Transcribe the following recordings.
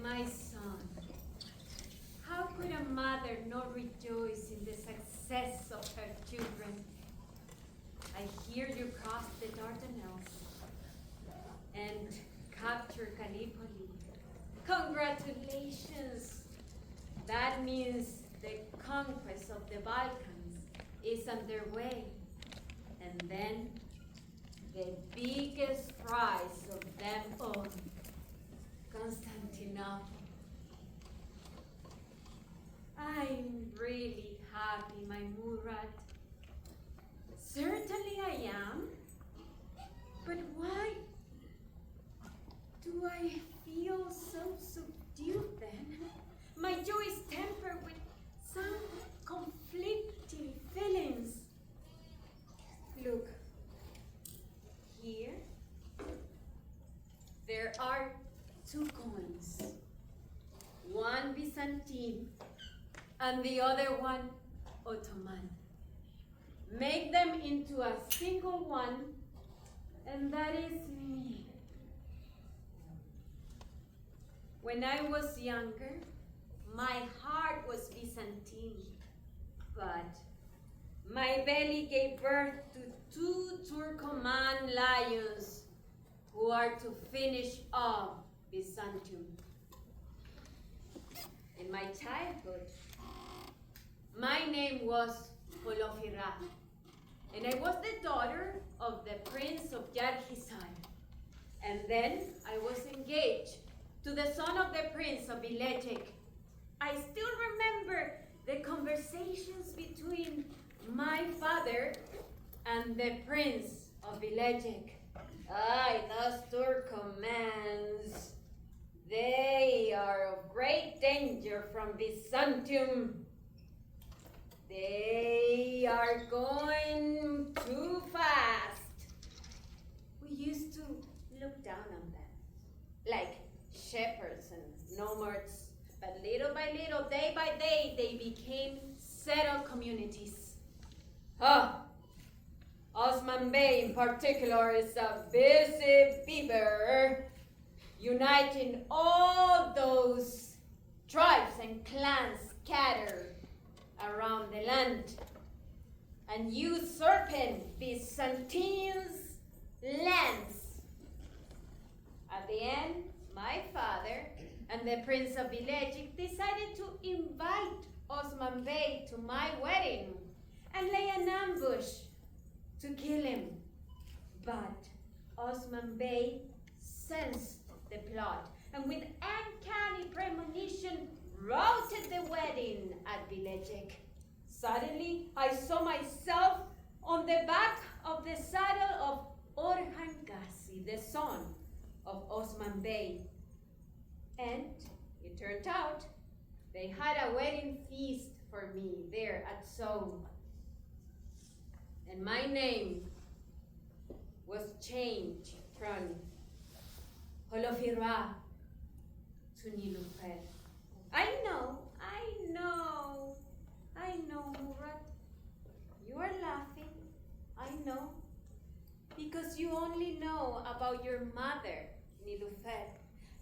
My son, how could a mother not rejoice in the success of her children? I hear you crossed the Dardanelles and captured Gallipoli. Congratulations! That means the conquest of the Balkans is underway. And then the biggest prize of them all, Constantinople. I'm really happy, my Murat. Certainly I am. But why do I feel so subdued then? My joy is tempered with some conflicting feelings. Look, here, there are 2 coins. One Byzantine and the other one Ottoman. Make them into a single one, and that is me. When I was younger, my heart was Byzantine, but my belly gave birth to 2 Turkoman lions who are to finish off Byzantium. In my childhood, my name was Holofira, and I was the daughter of the Prince of Yarhisar. And then I was engaged to the son of the Prince of Vilecek. I still remember the conversations between my father and the Prince of Vilecek. Ay, those Turkomans, they are of great danger from Byzantium. They are going too fast. We used to look down on them, like shepherds and nomads, but little by little, day by day, they became settled communities. Osman Bey in particular is a busy beaver, uniting all those tribes and clans scattered around the land and usurping Byzantine's lands. At the end, my father and the Prince of Vilecek decided to invite Osman Bey to my wedding and lay an ambush to kill him. But Osman Bey sensed the plot and with uncanny premonition routed the wedding at Vilecek. Suddenly, I saw myself on the back of the saddle of Orhan Gazi, the son of Osman Bey. And it turned out they had a wedding feast for me there at Somme. And my name was changed from Holofira to Nilufer. I know, Murat. You are laughing, I know, because you only know about your mother, Nilufer.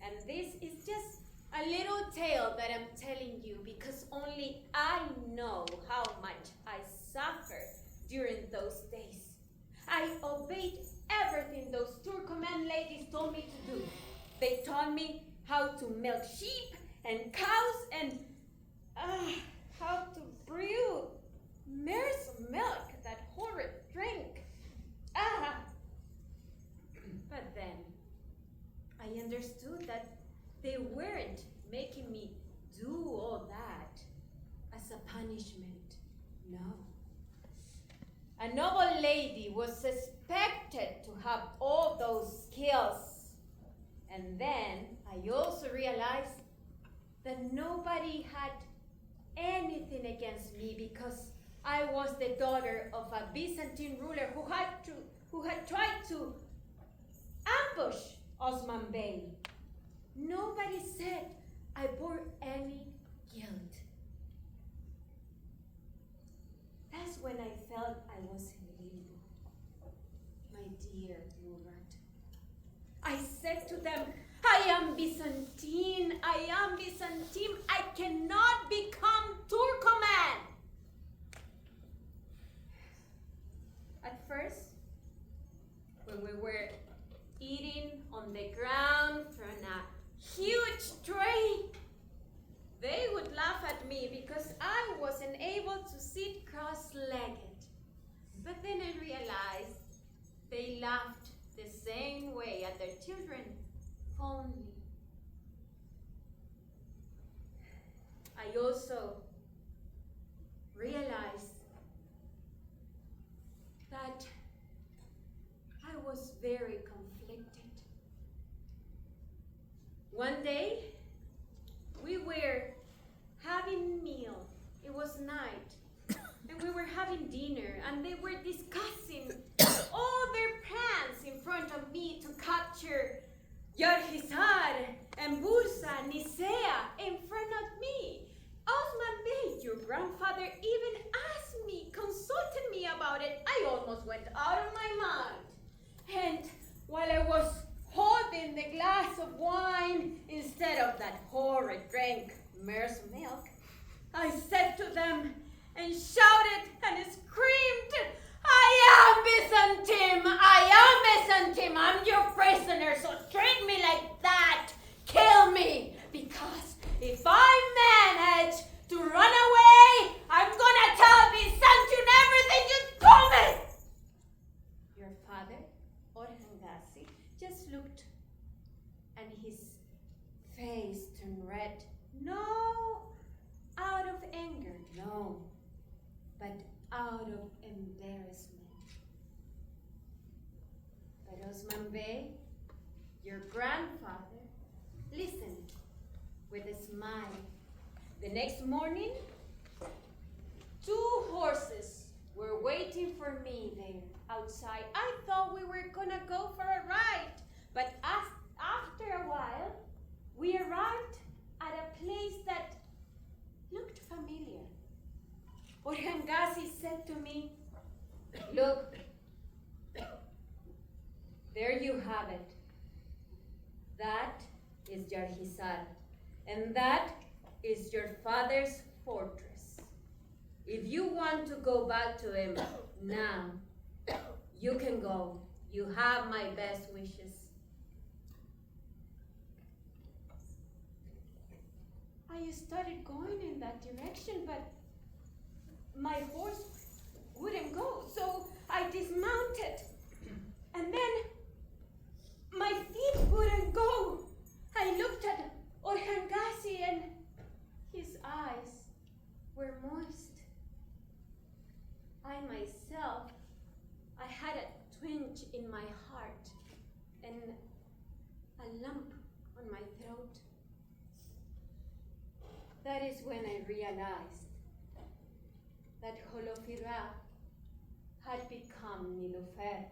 And this is just a little tale that I'm telling you because only I know how much I suffered during those days. I obeyed everything those Turkoman ladies told me to do. They taught me how to milk sheep and cows and how to brew mare's milk, that horrid drink. But then I understood that they weren't making me do all that as a punishment. No. A noble lady was expected to have all those skills. And then I also realized that nobody had anything against me because I was the daughter of a Byzantine ruler who had tried to ambush Osman Bey. Nobody said I bore any guilt. That's when I felt I was in limbo. My dear Murat, I said to them, I am Byzantine, I team, I cannot become tour command. At first, when we were eating on the ground from a huge tray, they would laugh at me because I wasn't able to sit cross-legged. But then I realized they laughed the same way at their children, fondly. I also realized that I was very conflicted. One day, we were having meal. It was night, and we were having dinner, and they were discussing all their plans in front of me to capture Yarhisar and Bursa, Nisea in front of me. Osman Bey, your grandfather, even asked me, consulted me about it. I almost went out of my mind. And while I was holding the glass of wine instead of that horrid drink, mare's milk, I said to them and shouted and screamed, I am Byzantium, I'm your prisoner, so treat me like that, kill me, because if I manage to run away, I'm gonna tell Byzantium everything you told me. Your father, Orhan Gazi, just looked and his face turned red. No, out of anger, no, but out of embarrassment. But Osman Bey, your grandfather, listened with a smile. The next morning, 2 horses were waiting for me there outside. I thought we were gonna go for a ride, but after a while, we arrived at a place that looked familiar. Orhan Gazi said to me, look, there you have it. That is Yarhisar, and that is your father's fortress. If you want to go back to him now, you can go. You have my best wishes. I started going in that direction, but my horse wouldn't go, so I dismounted. And then my feet wouldn't go. I looked at Orhan Gazi and his eyes were moist. I myself, I had a twinge in my heart and a lump on my throat. That is when I realized that Holofira had become Nilofer.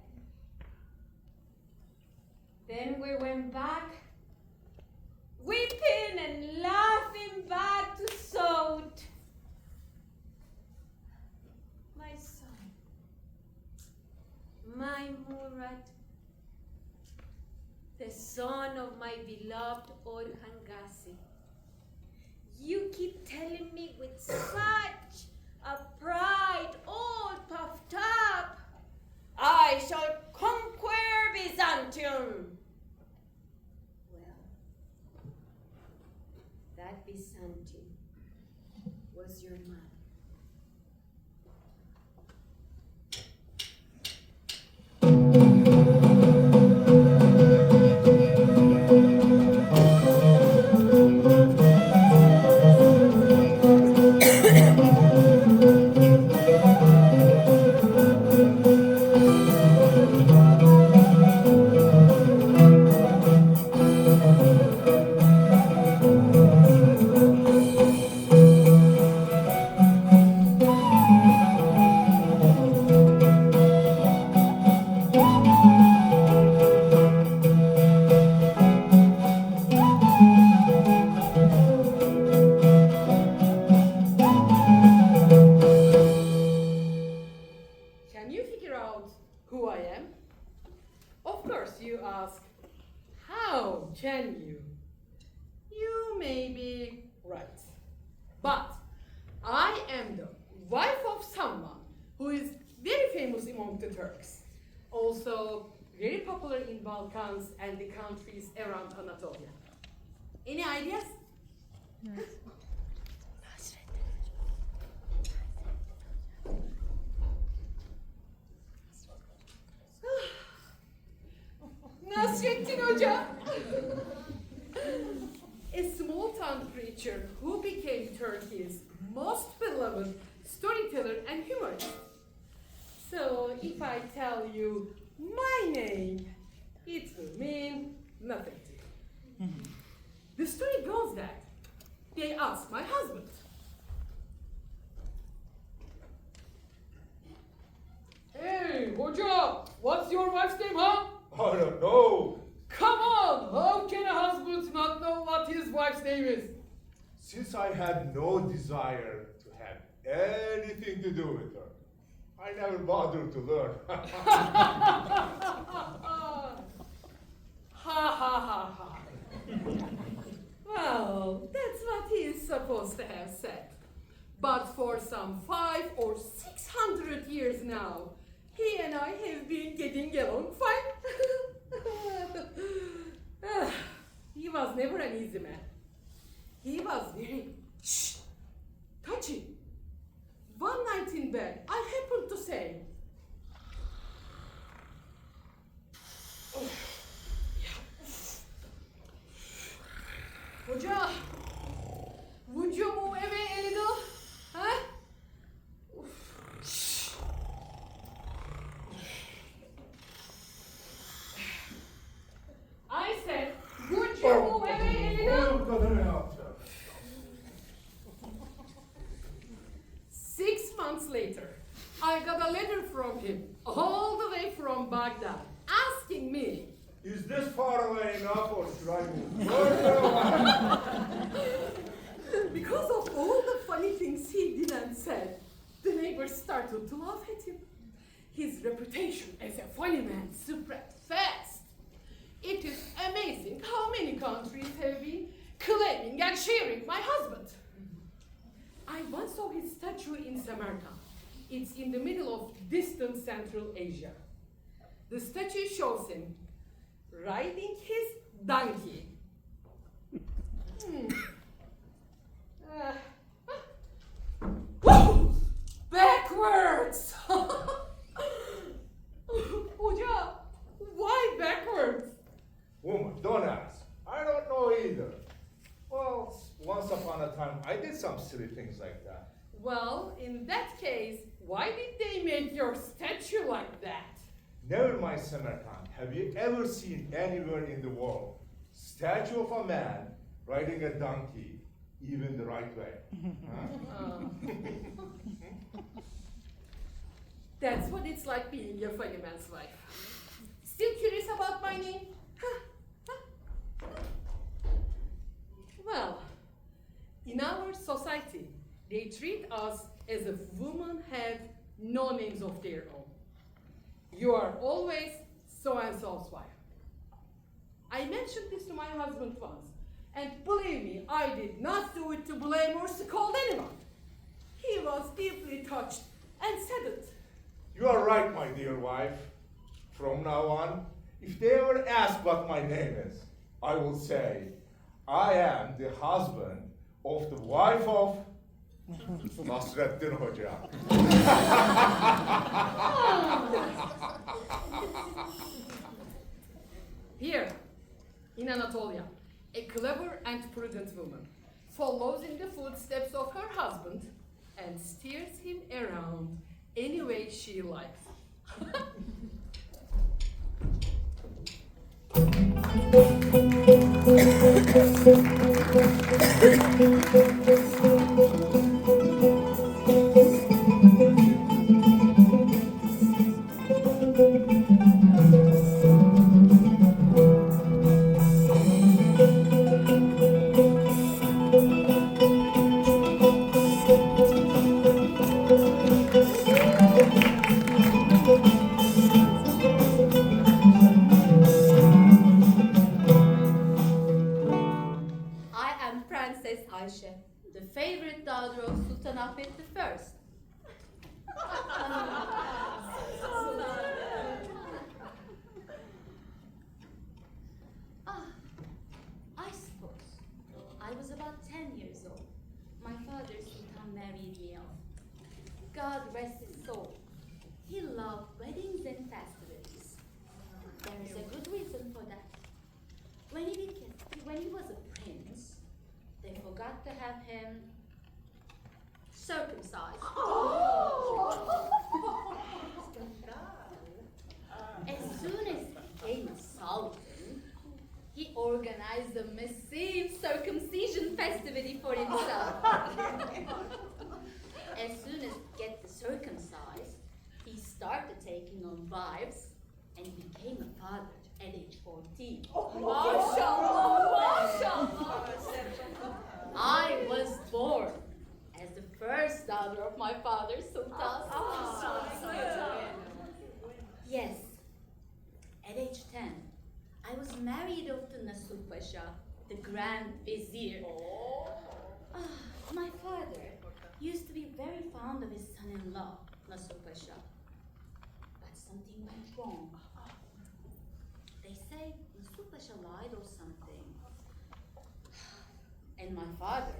Then we went back, weeping and laughing back to Sot. My son, my Murat, the son of my beloved Orhan Gazi. You keep telling me with such a pride, all puffed up, I shall conquer Byzantium. Well, that Byzantium was your mother. right. But I am the wife of someone who is very famous among the Turks. Also very popular in Balkans and the countries around Anatolia. Any ideas? Nasrettin Hoca. A small town preacher who became Turkey's most beloved storyteller and humorist. So if I tell you my name, it will mean nothing to you. The story goes that they asked my husband. Hey, Hoca, what's your wife's name, huh? I don't know. Come on, how can a husband not know what his wife's name is? Since I had no desire to have anything to do with her, I never bothered to learn. Ha ha ha ha. Well, that's what he is supposed to have said. But for some 500 or 600 years now, he and I have been getting along fine. He was never an easy man. He was very touchy. One night in bed, I happened to say, Hoca, would you move away a little? Huh? I said, would you move away a little? 6 months later, I got a letter from him, all the way from Baghdad, asking me, Is this far away enough or should I move further away? Because of all the funny things he did and said, the neighbors started to laugh at him. His reputation as a funny man spread fast. It is amazing how many countries have been claiming and cheering my husband. I once saw his statue in Samarkand. It's in the middle of distant Central Asia. The statue shows him riding his donkey. Woo! Backwards! Hoca, why backwards? Woman, don't ask. I don't know either. Well, once upon a time, I did some silly things like that. Well, in that case, why did they make your statue like that? Never mind Samarkand. Have you ever seen anywhere in the world statue of a man riding a donkey, even the right way? Huh? That's what it's like being a funny man's wife. Still curious about my name? Well, in our society, they treat us as if women have no names of their own. You are always so-and-so's wife. I mentioned this to my husband once, and believe me, I did not do it to blame or scold anyone. He was deeply touched and said it. You are right, my dear wife. From now on, if they ever ask what my name is, I will say, I am the husband of the wife of Nasrettin Hoca. Here, in Anatolia, a clever and prudent woman follows in the footsteps of her husband and steers him around any way she likes. Princess Ayşe, the favorite daughter of Sultan Ahmet I. I suppose I was about 10 years old. My father, Sultan, married me off. God rest his soul. He loved weddings and festivities. There is a good reason for that. When he was a prince, they forgot to have him circumcised. As soon as he became a sultan, he organized a massive circumcision festivity for himself. As soon as he get circumcised, he started taking on wives and became a father at age 14. I was born as the first daughter of my father, Sultan. Yes, at age 10, I was married off to Nasuh Pasha, the Grand Vizier. My father used to be very fond of his son-in-law, Nasuh Pasha. But something went wrong. They say Nasuh Pasha lied or something. And my father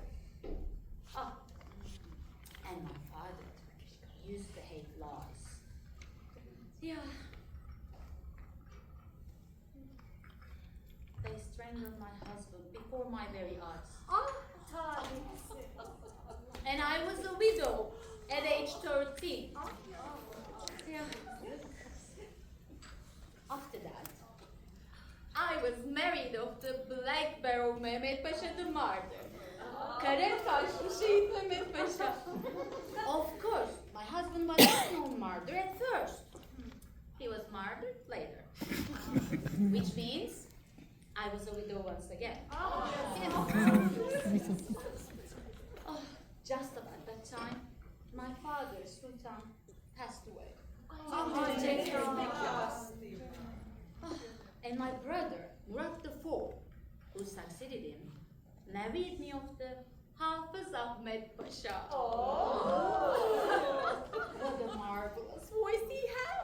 used to hate lies. Yeah. They strangled my husband before my very eyes. And I was a widow at age 13. Yeah. After that, I was married off the Black Barrel Mehmet Pasha the martyr. Kara Kaşlı Şehit Mehmet Pasha. Of course, my husband was not known martyr at first. He was martyred later. Which means I was a widow once again. Just about that time, my father, Sultan, passed away. And my brother, Murat IV, who succeeded him, married me off the Hafız Ahmet Pasha. What a marvelous voice he had.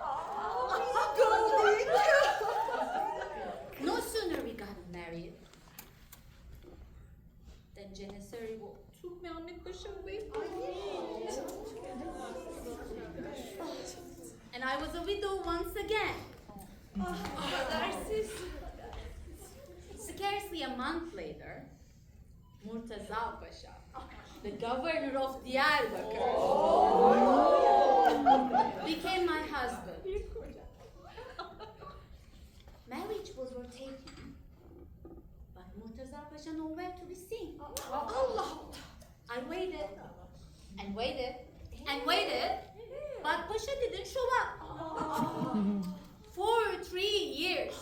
No sooner we got married than Janissary took me Ahmet Pasha away. And I was a widow once again. Scarcely a month later, Murtaza Pasha, the governor of Diyarbakir, became my husband. Marriage was rotating, but Murtaza Pasha nowhere to be seen. I waited and waited and waited, but Pasha didn't show up. For 3 years.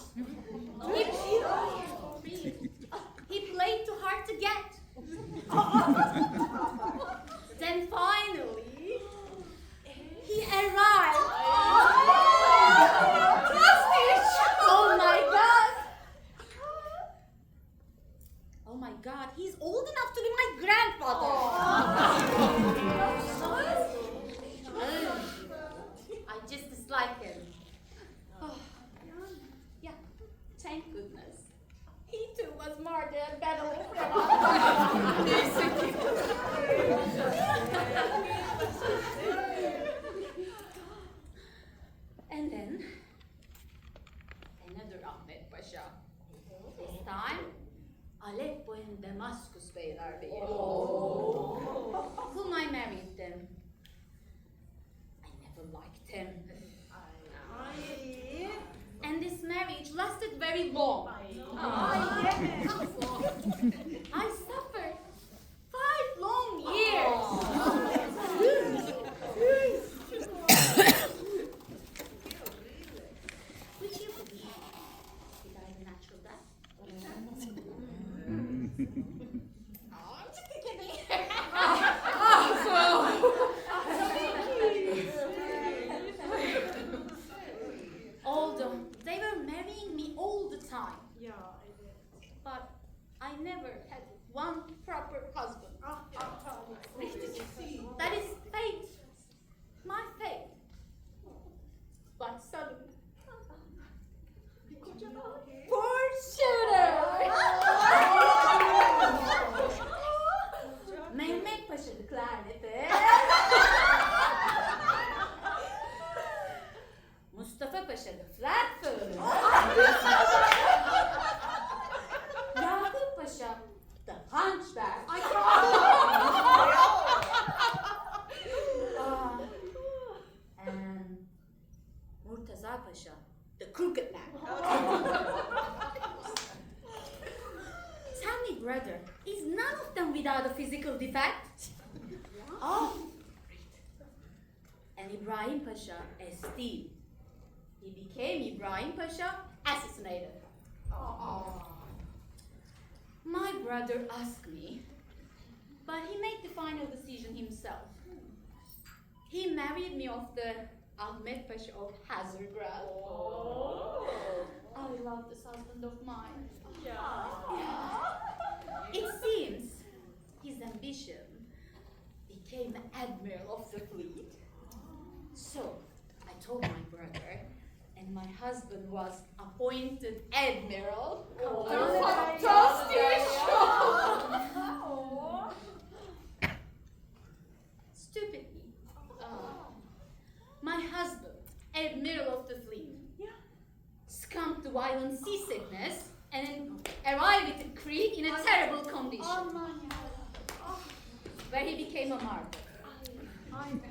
He played too hard to get. Then finally, he arrived. Oh my God! Oh my God, he's old enough to be my grandfather. I just dislike him. Yeah, thank goodness. He too was martyred at Battle of And then, another Ahmet Pasha. This time, Aleppo and Damascus beylerbeyi. Whom I married them. I never liked him. And this marriage lasted very long. I suffered 5 long years. Would you believe he died a natural death? I'm just kidding. Although they were marrying me all the time. Yeah, I did. But I never had one proper husband. That is fate, my fate. But suddenly, poor shooter! Mehmet Paşa the klarneti. Mustafa Paşa the flatfoot. Yakup Paşa the hunchback. And Murtaza Paşa the crooked man. Tell me, brother, is none of them without a physical defect? Oh. And Ibrahim Pasha esteemed. He became Ibrahim Pasha, assassinated. My brother asked me, but he made the final decision himself. He married me off the Ahmet Pasha of Hazargrad. I love this husband of mine. It seems his ambition became Admiral of the fleet. So I told my brother, and my husband was appointed Admiral. Fantastic! Stupid me. My husband, Admiral of the fleet, succumbed to violent seasickness and then arrived at the creek in a terrible condition, where he became a martyr.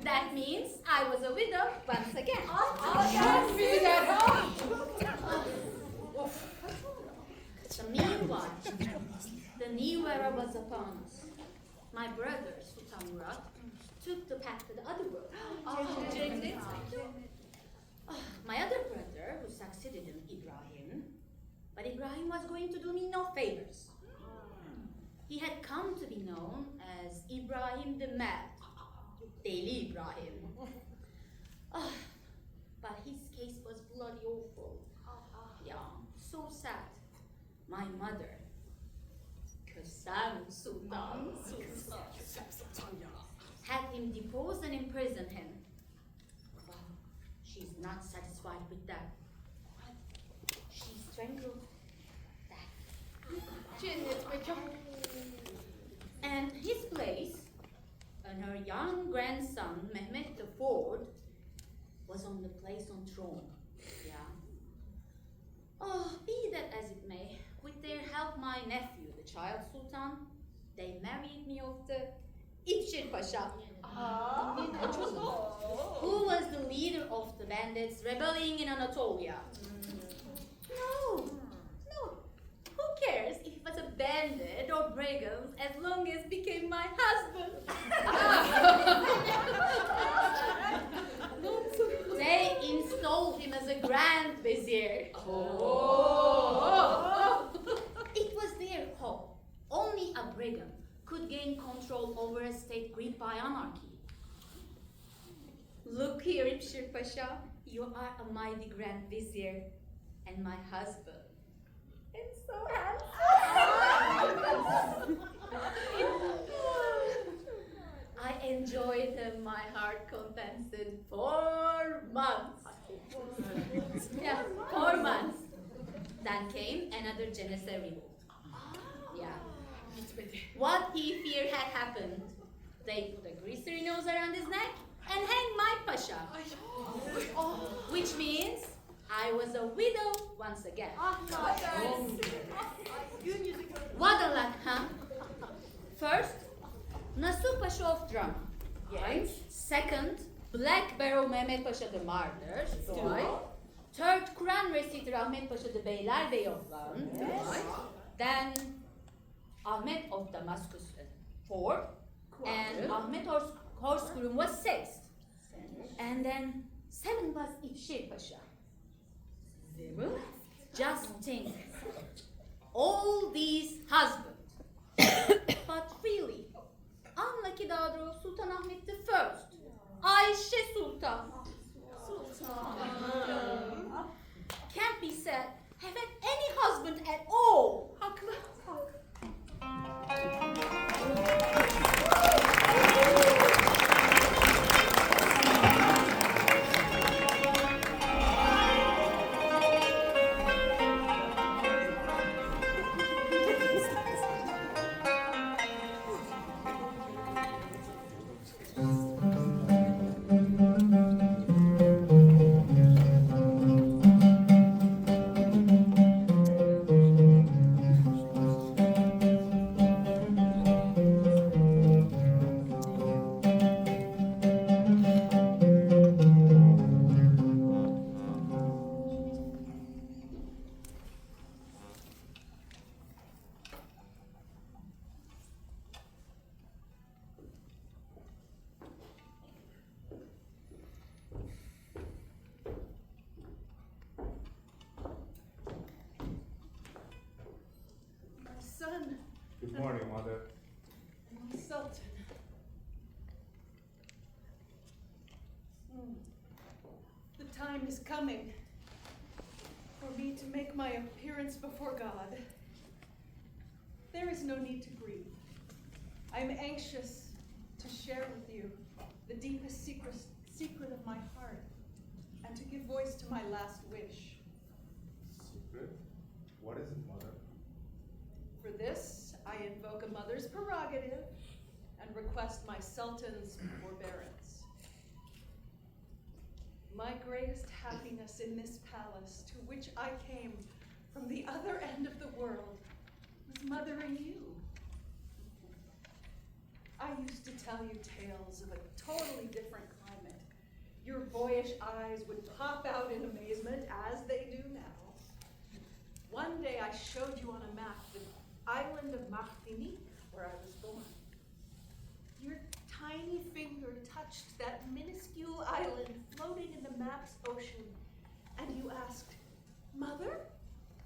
That means I was a widow once again. Meanwhile, the new era was upon us. My brother, Sultan Murat, took the path to the other world. My other brother, who succeeded in Ibrahim, but Ibrahim was going to do me no favors. He had come to be known as Ibrahim the Mad, Deli Ibrahim. But his case was bloody awful. Yeah, so sad. My mother, Kösem Sultan, had him deposed and imprisoned him. But she's not satisfied with that. She strangled that. And his place, and her young grandson, Mehmet IV, was on the place on throne. Yeah. Oh, be that as it may, with their help, my nephew, the child Sultan, they married me off the İpşir Pasha, who was the leader of the bandits rebelling in Anatolia. No, who cares if it was a bandit or brigands as long as became my husband? They installed him as a grand vizier. It was their hope. Only a brigand could gain control over a state gripped by anarchy. Look here, İpşir Pasha, you are a mighty grand vizier and my husband. And so handsome. I enjoyed him, my heart contented, 4 months. Yeah, 4 months. Then came another Janissary revolt. Yeah. What he feared had happened. They put a greasery nose around his neck and hanged my Pasha. Which means I was a widow once again. What a luck, huh? First, Nasuh Pasha of drama. Yes. Second, Black Barrow Mehmet Pasha the martyr. Third, Kur'an reciter Ahmet Pasha the Beylerbey of Van. Then Ahmet of Damascus fourth, and Ahmet Horsgroom was sixth. And then 7 was İpşir Pasha. Just think, all these husbands. But really, unlucky daughter of Sultan Ahmet the First, Ayşe Sultan. Can't be said have had any husband at all. Haklı. Morning, Mother. My Sultan. The time is coming for me to make my appearance before God. There is no need to grieve. I am anxious to share with you the deepest secret of my heart and to give voice to my last wish. Secret? What is it, Mother? For this, I invoke a mother's prerogative and request my Sultan's forbearance. My greatest happiness in this palace, to which I came from the other end of the world, was mothering you. I used to tell you tales of a totally different climate. Your boyish eyes would pop out in amazement, as they do now. One day I showed you on a map the island of Martinique, where I was born. Your tiny finger touched that minuscule island floating in the map's ocean, and you asked, "Mother,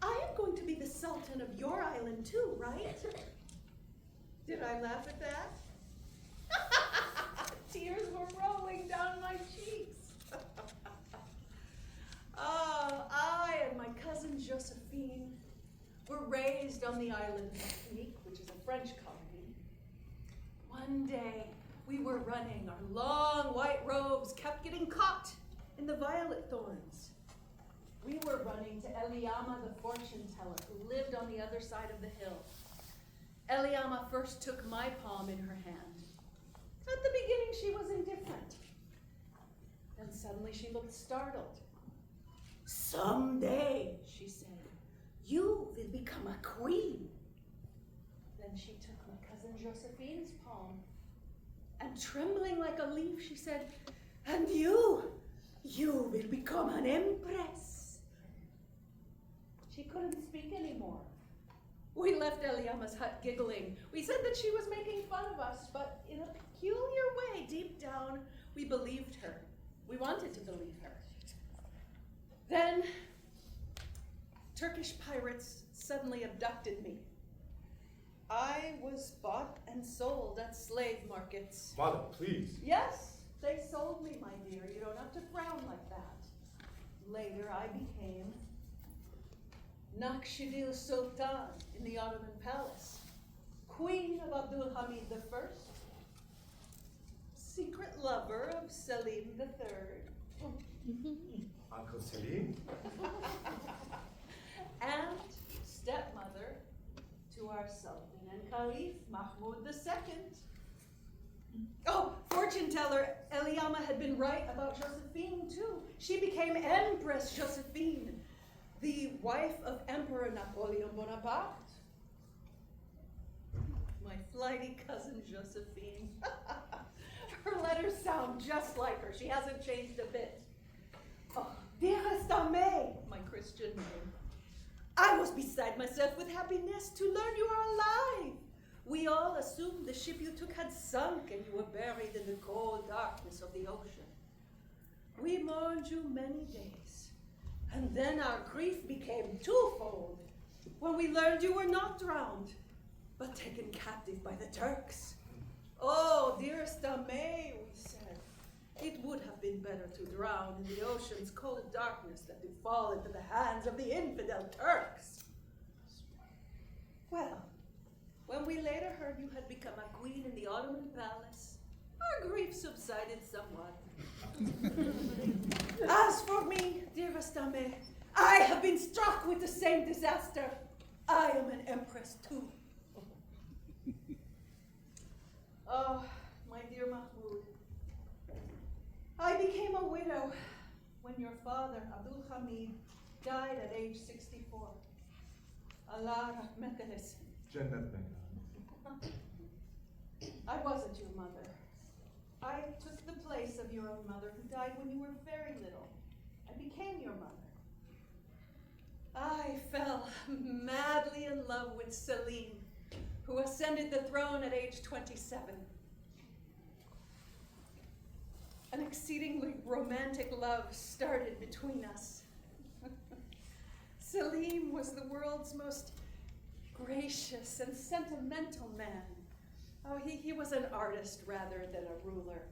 I am going to be the Sultan of your island too, right?" Did I laugh at that? Tears were rolling down my cheeks. I and my cousin Josephine were raised on the island of Martinique, which is a French colony. One day, we were running. Our long white robes kept getting caught in the violet thorns. We were running to Eliama, the fortune teller, who lived on the other side of the hill. Eliama first took my palm in her hand. At the beginning, she was indifferent. Then suddenly she looked startled. "Someday," she said, "you will become a queen." Then she took my cousin Josephine's palm, and trembling like a leaf, she said, "And you will become an empress." She couldn't speak anymore. We left Eliama's hut giggling. We said that she was making fun of us, but in a peculiar way, deep down, we believed her. We wanted to believe her. Then, Turkish pirates suddenly abducted me. I was bought and sold at slave markets. Mother, please. Yes, they sold me, my dear. You don't have to frown like that. Later, I became Nakshidil Sultan in the Ottoman palace, Queen of Abdul Hamid I, secret lover of Selim III, Uncle Selim? and stepmother to our Sultan and Caliph Mahmud II. Oh, fortune teller, Eliama had been right about Josephine too. She became Empress Josephine, the wife of Emperor Napoleon Bonaparte. My flighty cousin Josephine. Her letters sound just like her. She hasn't changed a bit. Oh, dearest Amé, my Christian name. I was beside myself with happiness to learn you are alive. We all assumed the ship you took had sunk and you were buried in the cold darkness of the ocean. We mourned you many days, and then our grief became twofold when we learned you were not drowned, but taken captive by the Turks. Oh, dearest Amé, we said, it would have been better to drown in the ocean's cold darkness than to fall into the hands of the infidel Turks. Well, when we later heard you had become a queen in the Ottoman palace, our grief subsided somewhat. As for me, dearest Amé, I have been struck with the same disaster. I am an empress too. Oh, my dear Mahmoud, I became a widow when your father, Abdul Hamid, died at age 64. Allah rahmet eylesin. Cennet mekanı. I wasn't your mother. I took the place of your own mother who died when you were very little. I became your mother. I fell madly in love with Selim, who ascended the throne at age 27. An exceedingly romantic love started between us. Selim was the world's most gracious and sentimental man. Oh, he was an artist rather than a ruler.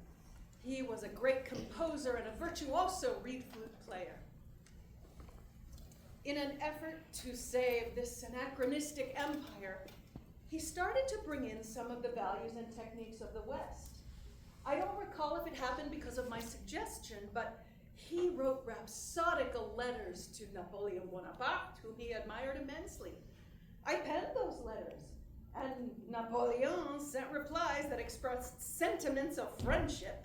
He was a great composer and a virtuoso reed flute player. In an effort to save this anachronistic empire, he started to bring in some of the values and techniques of the West. I don't recall if it happened because of my suggestion, but he wrote rhapsodical letters to Napoleon Bonaparte, whom he admired immensely. I penned those letters, and Napoleon sent replies that expressed sentiments of friendship.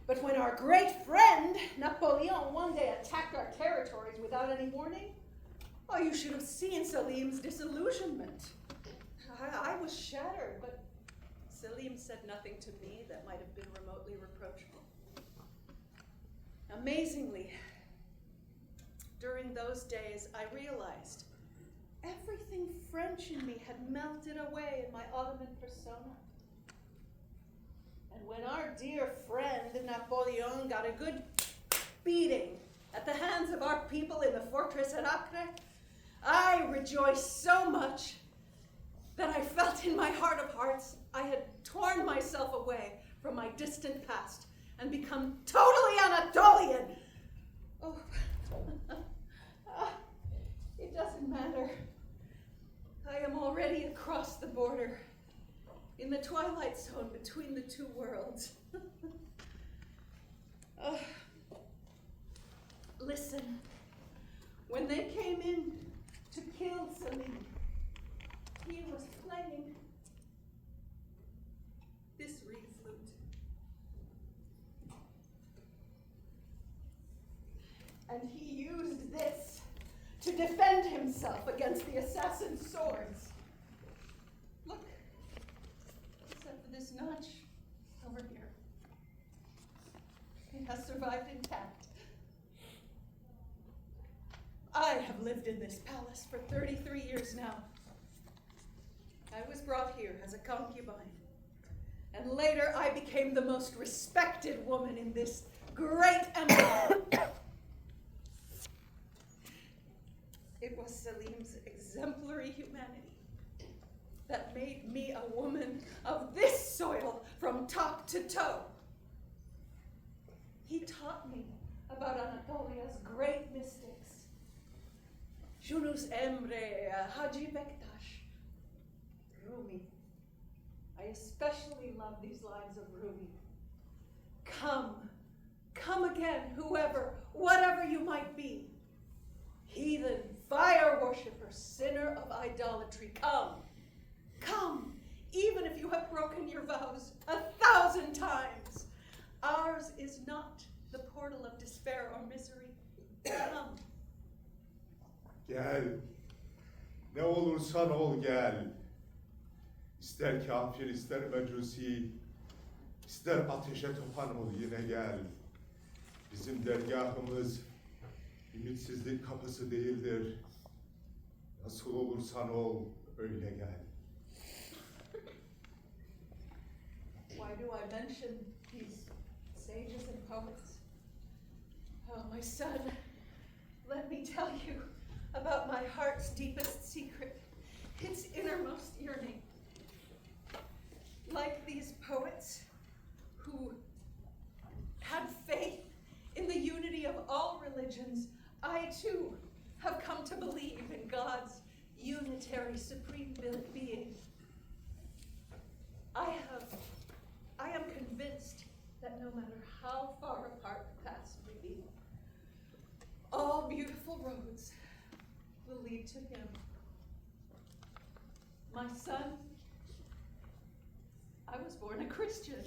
But when our great friend, Napoleon, one day attacked our territories without any warning, oh, you should have seen Selim's disillusionment. I was shattered, but Selim said nothing to me that might have been remotely reproachful. Amazingly, during those days, I realized everything French in me had melted away in my Ottoman persona. And when our dear friend Napoleon got a good beating at the hands of our people in the fortress at Acre, I rejoiced so much that I felt in my heart of hearts I had torn myself away from my distant past and become totally Anatolian. Oh, it doesn't matter. I am already across the border, in the twilight zone between the two worlds. Listen, when they came in to kill Selim, he was playing this reed flute. And he used this to defend himself against the assassin's swords. Look, except for this notch over here. It has survived intact. I have lived in this palace for 33 years now. I was brought here as a concubine, and later I became the most respected woman in this great empire. It was Selim's exemplary humanity that made me a woman of this soil from top to toe. He taught me about Anatolia's great mystics. Yunus Emre, Hacı Bektaş, Rumi. I especially love these lines of Rumi. Come again, whoever, whatever you might be. Heathen, fire worshiper, sinner of idolatry, come, even if you have broken your vows 1,000 times. Ours is not the portal of despair or misery. Come. Gel, ne olursan ol gel. İster kafir, ister mecusi, ister ateşe topan ol yine gel. Bizim dergahımız ümitsizlik kapısı değildir. Nasıl olursan ol, öyle gel. Why do I mention these sages and poets? Oh, my son, let me tell you about my heart's deepest secret, its innermost yearning. Like these poets who had faith in the unity of all religions, I too have come to believe in God's unitary supreme being. I am convinced that no matter how far apart the paths may be, all beautiful roads will lead to him. My son, I was born a Christian.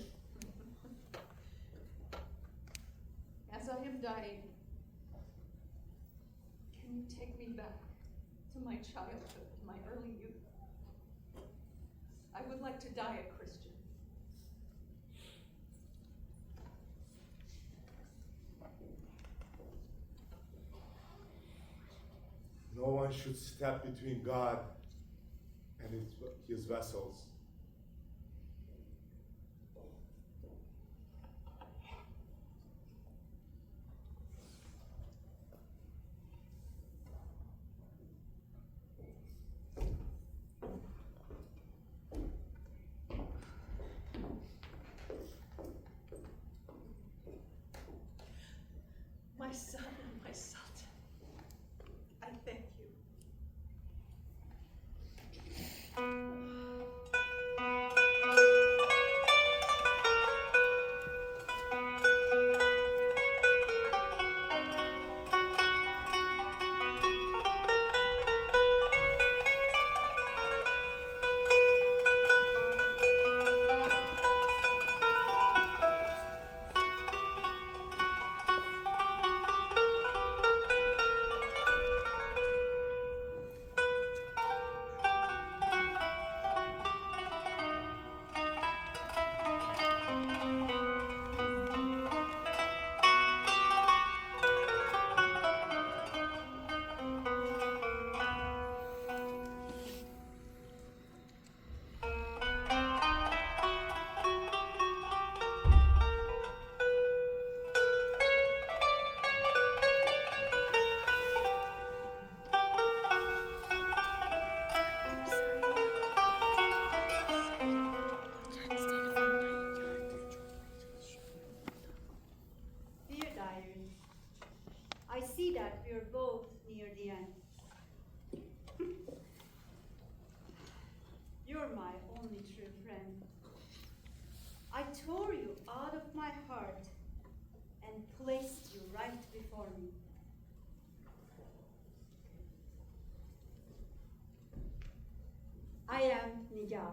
As I am dying, can you take me back to my childhood, my early youth? I would like to die a Christian. No one should step between God and his vessels. son, my sultan. I thank you. Dear diary, I see that we're both near the end. You're my only true friend. I tore you out of my heart and placed you right before me. I am Nigar.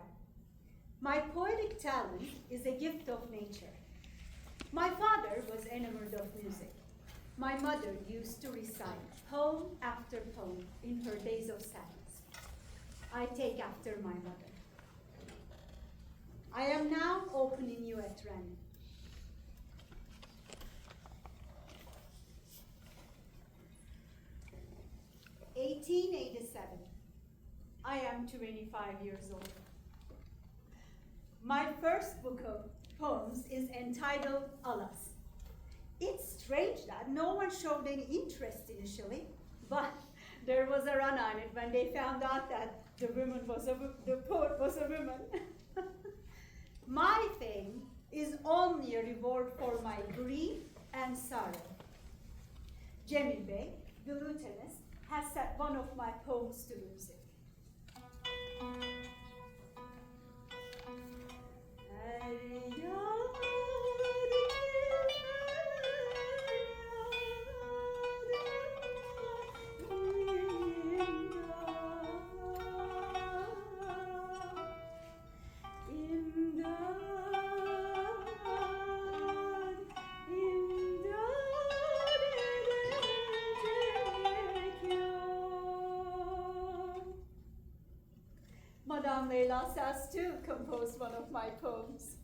My poetic talent is a gift of nature. My father was enamored of music. My mother used to recite poem after poem in her days of sadness. I take after my mother. I am now opening you at random. (1887). I am 25 years old. My first book of poems is entitled Alas. It's strange that no one showed any interest initially, but there was a run on it when they found out that the poet was a woman. My fame is only a reward for my grief and sorrow. Cemil Bey, the lutenist, has set one of my poems to music. Madame Leyla Saz too composed one of my poems.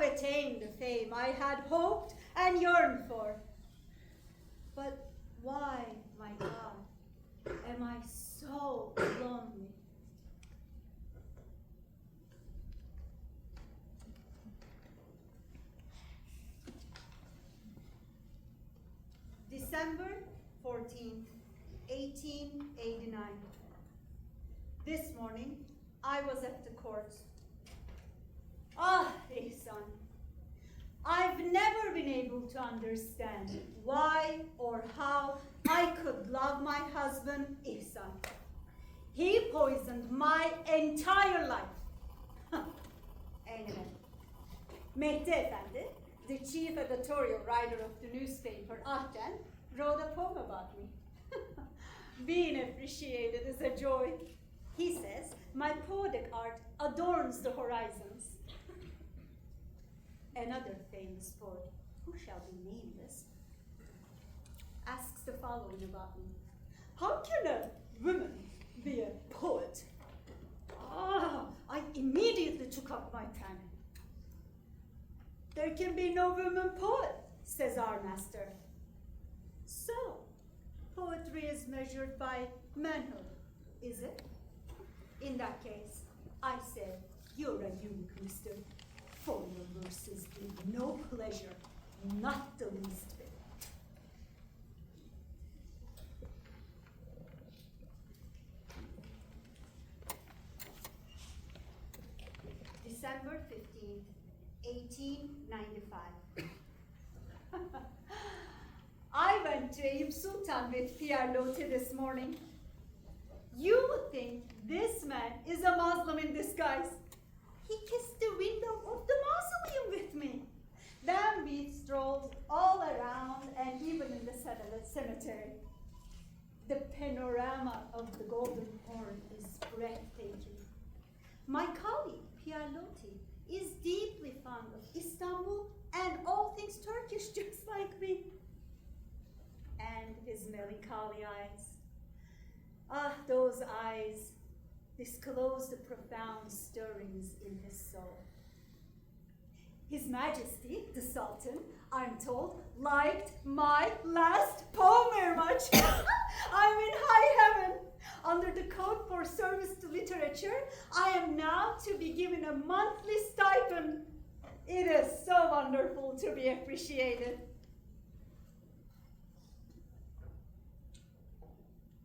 Attained the fame I had hoped and yearned for. But why, my God, am I so lonely? December 14th, 1889. This morning, I was at the court. Ah, Ihsan, I've never been able to understand why or how I could love my husband, Ihsan. He poisoned my entire life. Anyway, Mehdi Efendi, the chief editorial writer of the newspaper Ahden, wrote a poem about me. Being appreciated is a joy. He says, my poetic art adorns the horizons. Another famous poet, who shall be nameless, asks the following about me. How can a woman be a poet? I immediately took up my pen. there can be no woman poet, says our master. So, poetry is measured by manhood, is it? In that case, I say, you're a eunuch, mister. For your verses give no pleasure, not the least bit. December 15th, 1895. I went to Eyüp Sultan with Pierre Loti this morning. You would think this man is a Muslim in disguise. He kissed the window of the mausoleum with me. Then we strolled all around and even in the cemetery. The panorama of the Golden Horn is breathtaking. My colleague, Pierre Loti, is deeply fond of Istanbul and all things Turkish, just like me. And his melancholy eyes. Ah, those eyes disclose the profound stirrings in his soul. His Majesty, the Sultan, I'm told, liked my last poem very much. I'm in high heaven. Under the Code for Service to Literature, I am now to be given a monthly stipend. It is so wonderful to be appreciated.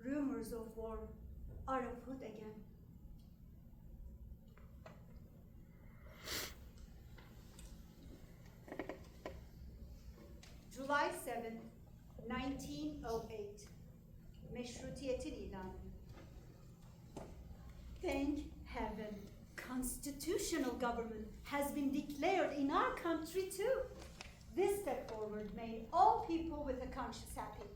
Rumors of war are afoot again. July 7th, 1908. Meşrutiyetin ilanı. Thank heaven, constitutional government has been declared in our country too. This step forward made all people with a conscience happy.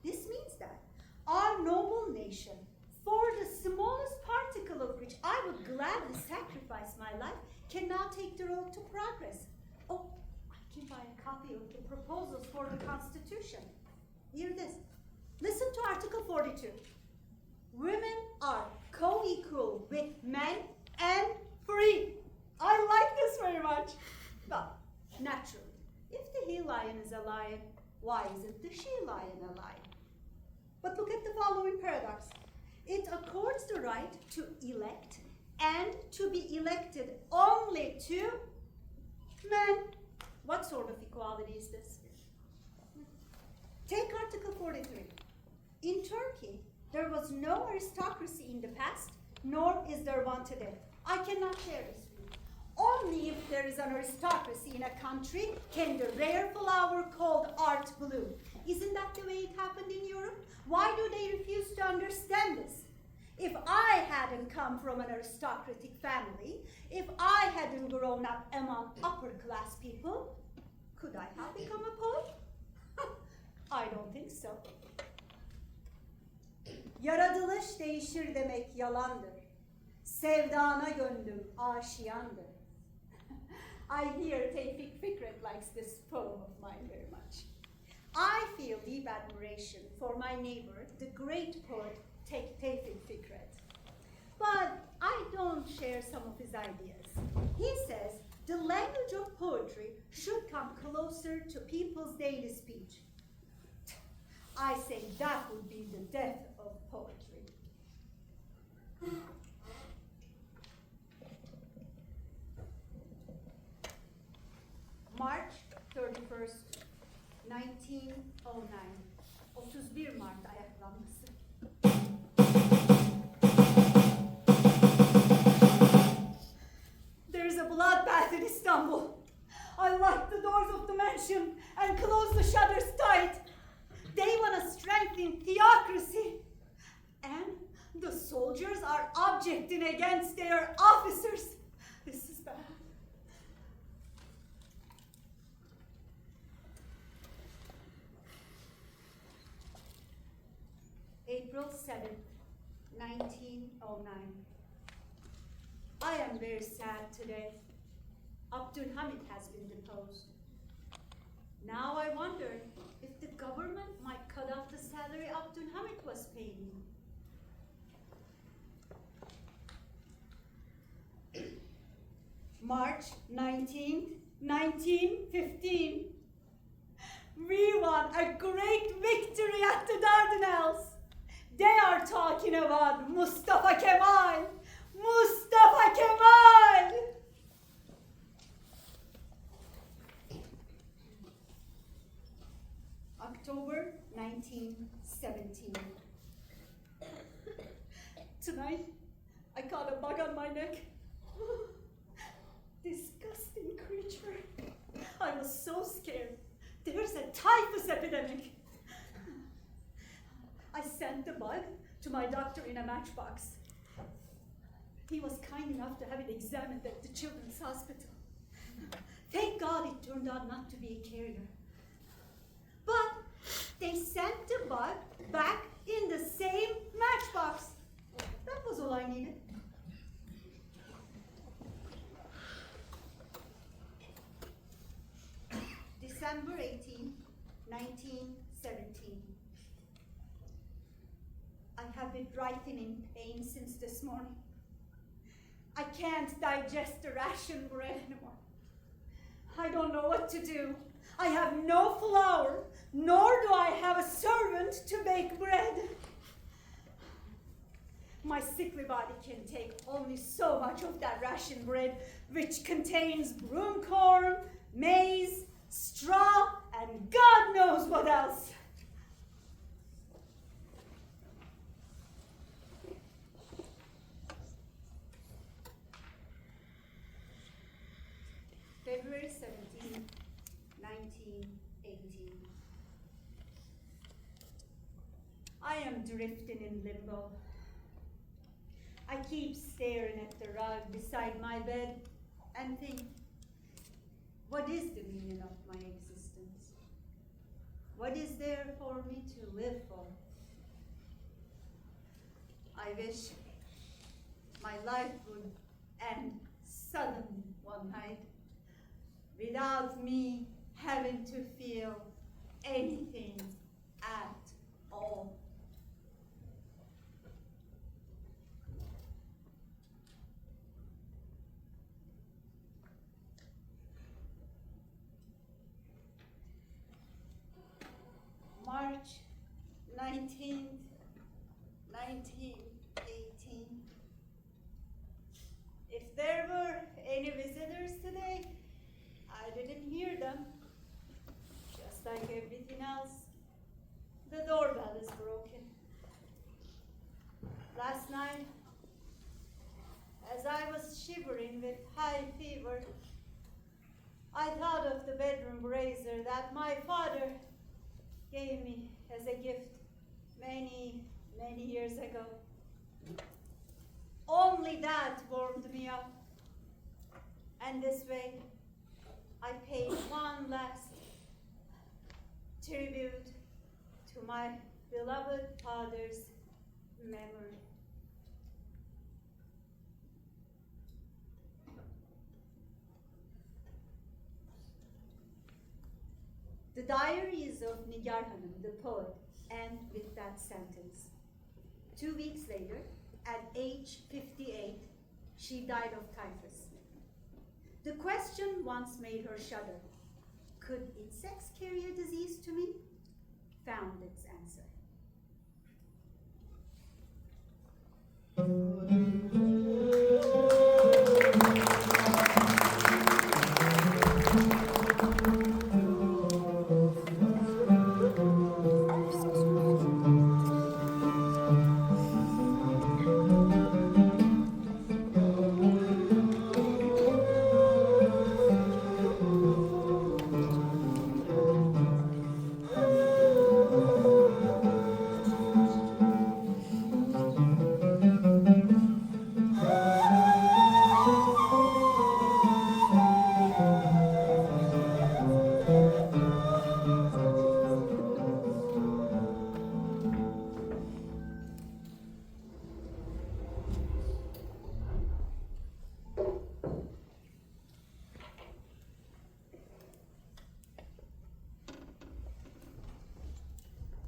This means that our noble nation, for the smallest particle of which I would gladly sacrifice my life, can now take the road to progress. Oh, I can buy a copy of the proposals for the Constitution. Hear this. Listen to Article 42. Women are co-equal with men and free. I like this very much. But, naturally, if the he-lion is a lion, why isn't the she-lion a lion? But look at the following paradox. It accords the right to elect and to be elected only to men. What sort of equality is this? Take Article 43. In Turkey, there was no aristocracy in the past, nor is there one today. I cannot share this view. Only if there is an aristocracy in a country can the rare flower called art bloom. Isn't that the way it happened in Europe? Why do they refuse to understand this? If I hadn't come from an aristocratic family, if I hadn't grown up among upper class people, could I have become a poet? I don't think so. Yaratılış değişir demek yalandır. Sevdana gönlüm aşiyandır. I hear Tevfik Fikret likes this poem of mine very much. I feel deep admiration for my neighbor, the great poet Tevfik Fikret. But I don't share some of his ideas. He says the language of poetry should come closer to people's daily speech. I say that would be the death of poetry. March 31st, 1909. 31 Mart ayaklanması. There is a bloodbath in Istanbul. I locked the doors of the mansion and closed the shutters tight. They want to strengthen theocracy. And the soldiers are objecting against their officers. This is bad. April 7th, 1909. I am very sad today. Abdülhamit has been deposed. Now I wonder if the government might cut off the salary Abdülhamit was paying me. March 19th, 1915. We won a great victory at the Dardanelles. They are talking about Mustafa Kemal. Mustafa Kemal! October 1917. Tonight, I caught a bug on my neck. Disgusting creature. I was so scared. There's a typhus epidemic. I sent the bug to my doctor in a matchbox. He was kind enough to have it examined at the children's hospital. Thank God it turned out not to be a carrier. But they sent the bug back in the same matchbox. That was all I needed. December 18, 1917. I have been writhing in pain since this morning. I can't digest the ration bread anymore. I don't know what to do. I have no flour, nor do I have a servant to bake bread. My sickly body can take only so much of that ration bread, which contains broomcorn, maize, straw, and God knows what else. February 17, 1918. I am drifting in limbo. I keep staring at the rug beside my bed and think, what is the meaning of my existence? What is there for me to live for? I wish my life would end suddenly one night without me having to feel anything at all. March 19th, 1918. If there were any visitors today, I didn't hear them. Just like everything else, the doorbell is broken. Last night, as I was shivering with high fever, I thought of the bedroom brazier that my father gave me as a gift many, many years ago. Only that warmed me up. And this way, I paid one last tribute to my beloved father's memory. The diaries of Nigar Hanım, the poet, end with that sentence. 2 weeks later, at age 58, she died of typhus. The question once made her shudder. Could insects carry a disease to me? Found its answer.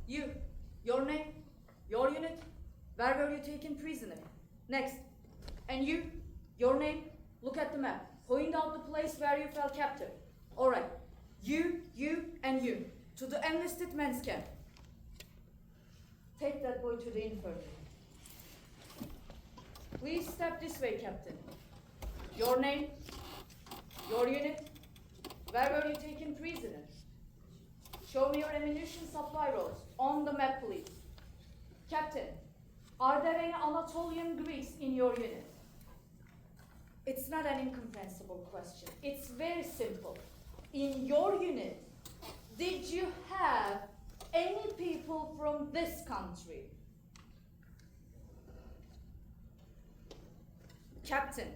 You, your name, your unit, where were you taken prisoner? Next. And you, your name, look at the map, point out the place where you fell captive. All right, you, and you, to the enlisted men's camp. Take that boy to the infirmary. Please step this way, Captain. Your name, your unit, where were you taken prisoner? Show me your ammunition supply rows, on the map, please. Captain, are there any Anatolian Greeks in your unit? It's not an incomprehensible question. It's very simple. In your unit, did you have any people from this country? Captain,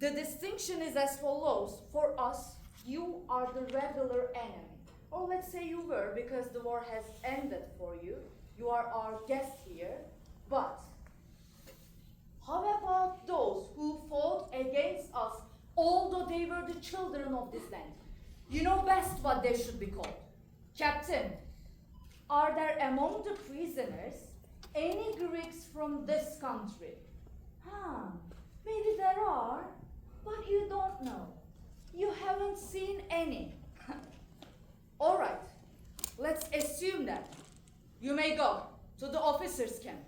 the distinction is as follows. For us, you are the regular enemy. Or let's say you were, because the war has ended for you. You are our guest here. But how about those who fought against us, although they were the children of this land? You know best what they should be called. Captain, are there among the prisoners any Greeks from this country? Maybe there are, but you don't know. You haven't seen any. All right, let's assume that. You may go to the officers' camp.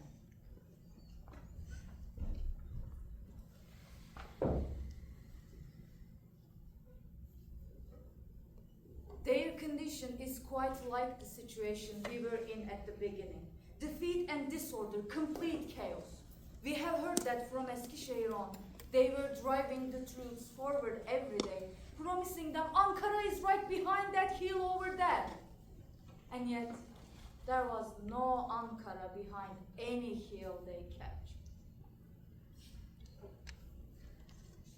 Their condition is quite like the situation we were in at the beginning. Defeat and disorder, complete chaos. We have heard that from Eskişehir on. They were driving the troops forward every day, promising them Ankara is right behind that hill over there. And yet, there was no Ankara behind any hill they captured.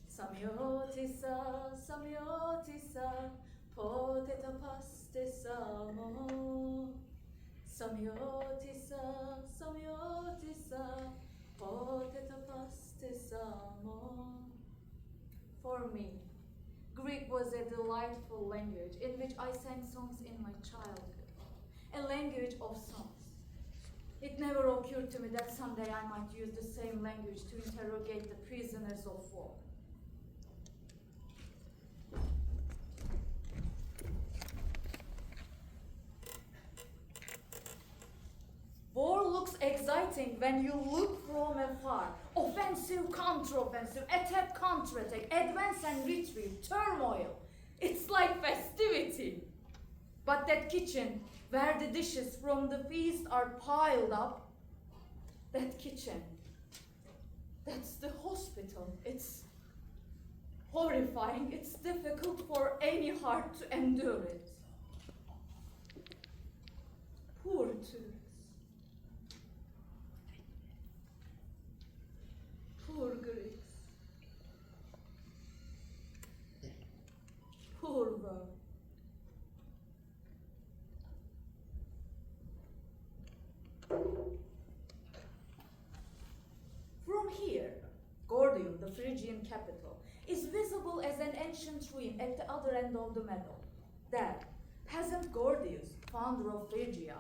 Samyotisa, samyotisa, poteta pastesamo. Samyotisa, samyotisa, poteta pastesamo. For me, Greek was a delightful language in which I sang songs in my childhood, a language of songs. It never occurred to me that someday I might use the same language to interrogate the prisoners of war. War looks exciting when you look from afar. Offensive, counteroffensive, attack, counterattack, advance and retreat, turmoil. It's like festivity. But that kitchen, where the dishes from the feast are piled up, that kitchen, that's the hospital. It's horrifying. It's difficult for any heart to endure it. Poor Turks. Poor Greeks. Poor world. From here, Gordium, the Phrygian capital, is visible as an ancient ruin at the other end of the meadow. There, peasant Gordius, founder of Phrygia,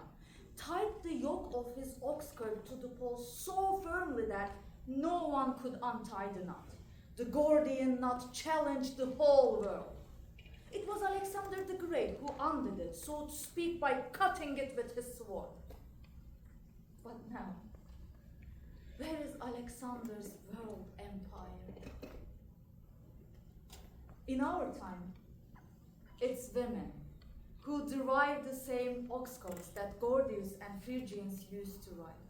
tied the yoke of his ox cart to the pole so firmly that no one could untie the knot. The Gordian knot challenged the whole world. It was Alexander the Great who undid it, so to speak, by cutting it with his sword. But now, where is Alexander's world empire? In our time, it's women who derive the same ox carts that Gordius and Phrygians used to ride.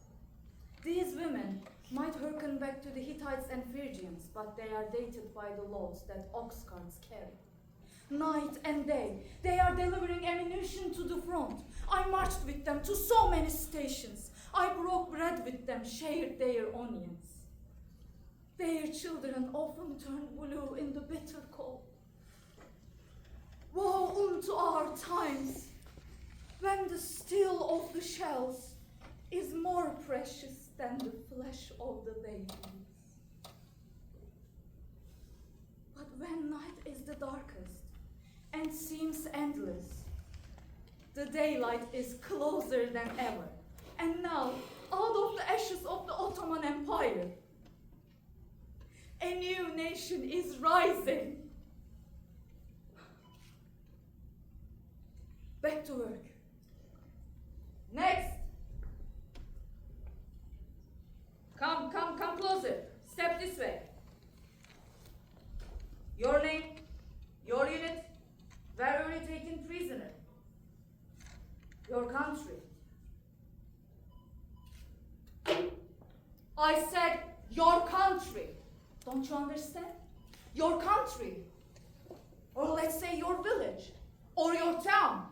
These women might hearken back to the Hittites and Phrygians, but they are dated by the loads that ox carts carry. Night and day, they are delivering ammunition to the front. I marched with them to so many stations. I broke bread with them, shared their onions. Their children often turn blue in the bitter cold. Woe unto our times, when the steel of the shells is more precious than the flesh of the babies. But when night is the darkest and seems endless, the daylight is closer than ever. And now, out of the ashes of the Ottoman Empire, a new nation is rising. Back to work. Next. Come closer. Step this way. Your name, your unit, where were you taken prisoner? Your country. I said your country. Don't you understand? Your country. Or let's say your village. Or your town.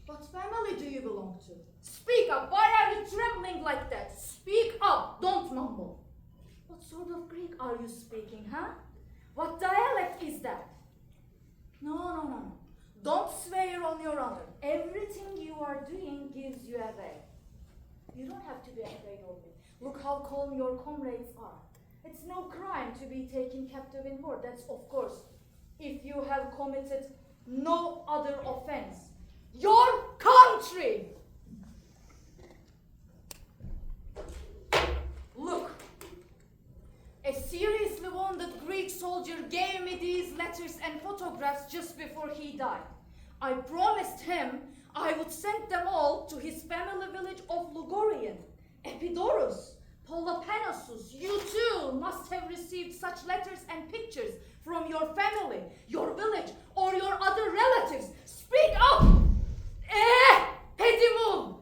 What family do you belong to? Speak up. Why are you trembling like that? Speak up. Don't mumble. What sort of Greek are you speaking, huh? What dialect is that? No. Don't swear on your honor. Everything you are doing gives you away. You don't have to be afraid of me. Look how calm your comrades are. It's no crime to be taken captive in war. That's of course, if you have committed no other offense. Your country! Look, a seriously wounded Greek soldier gave me these letters and photographs just before he died. I promised him I would send them all to his family village of Lugorian, Epidaurus, Peloponnesus. You too must have received such letters and pictures from your family, your village, or your other relatives. Speak up! Pedimum!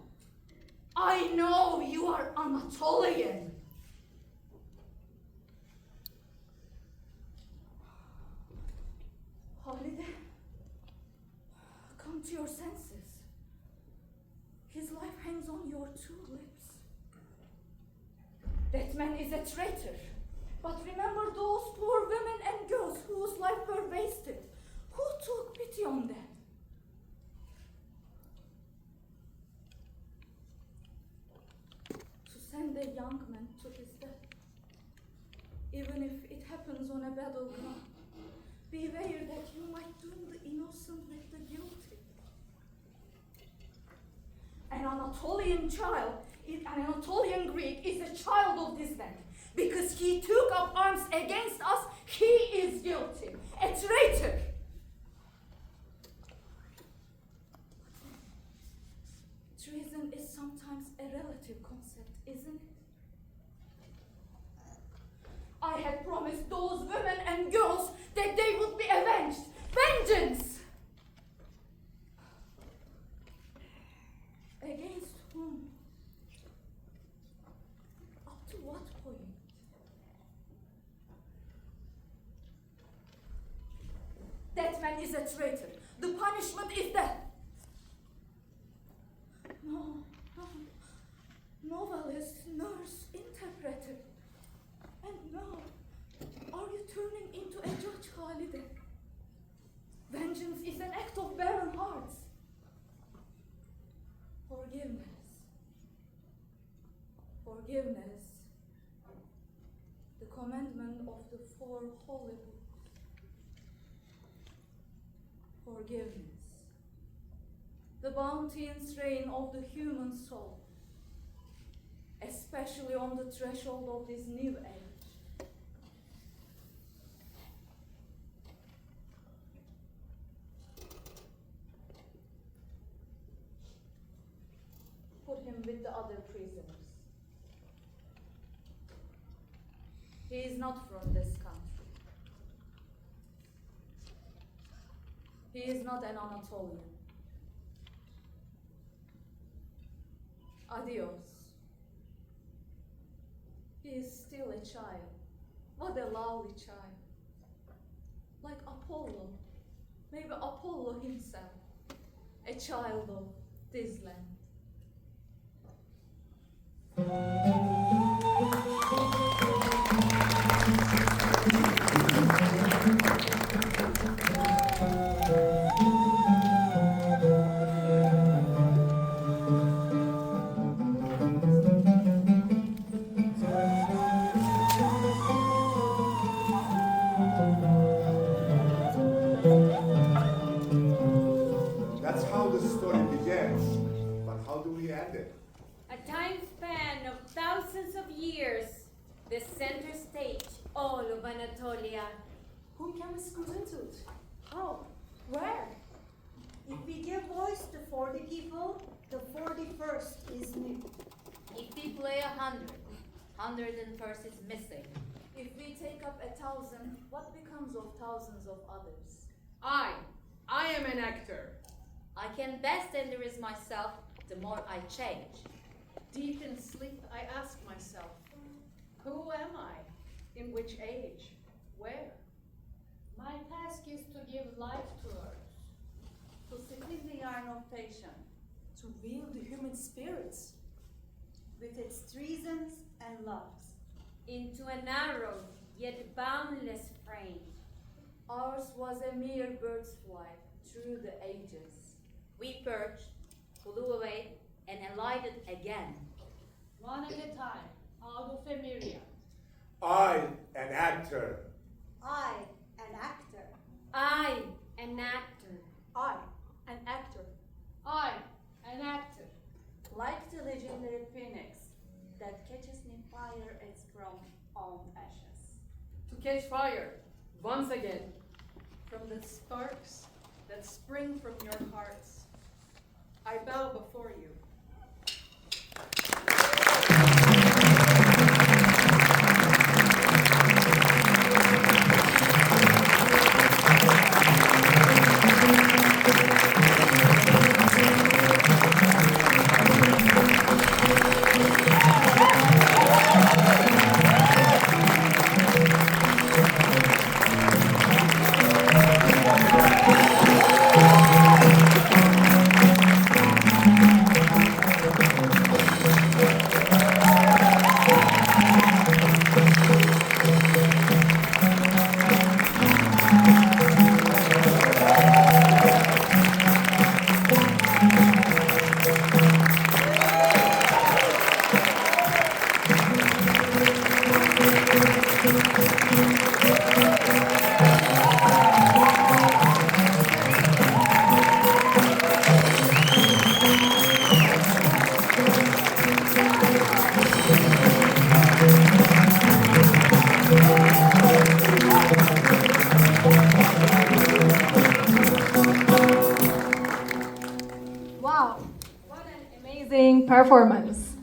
I know you are Anatolian. Halide, come to your senses. His life hangs on your two lips. That man is a traitor. But remember those poor women and girls whose lives were wasted. Who took pity on them? To send a young man to his death, even if it happens on a battleground, beware that you might doom the innocent with the guilty. An Anatolian Greek is a child of this land. Because he took up arms against us, he is guilty. A traitor. Treason is sometimes a relative concept, isn't it? I had promised those women and girls that they would be avenged. Vengeance! Against whom? Up to what point? That man is a traitor. The punishment is death. No. Novelist, nurse, interpreter. And now, are you turning into a judge, Halide? Vengeance is an act of barren hearts. Forgiveness. The commandment of the 4 holy books. Forgiveness. The bounty and strain of the human soul, especially on the threshold of this new age. Put him with the other prisoners. He is not from this country. He is not an Anatolian. Adios. He is still a child. What a lovely child. Like Apollo. Maybe Apollo himself. A child of this land. That's how the story begins. But how do we end it? A time span of thousands of years, the center stage, all of Anatolia. Whom can we scoot into? How? Where? If we give voice to 40 people, the 41st is new. If we play 100, 101st is missing. If we take up 1,000, what becomes of thousands of others? I am an actor. I can best endurance myself the more I change. Deep in sleep, I ask myself, who am I? In which age? Where? My task is to give life to earth, To split the yarn of passion, To wield the human spirits With its treasons and loves. Into a narrow yet boundless frame. ours was a mere bird's flight through the ages. We perched, flew away, and alighted again. one at a time, out of a myriad. I, an actor. I, an actor. I, an actor. I, an actor. I, an actor. Like the legendary phoenix that catches in fire its from own ashes. To catch fire, once again, from the sparks that spring from your hearts, I bow before you. Wow, what an amazing performance.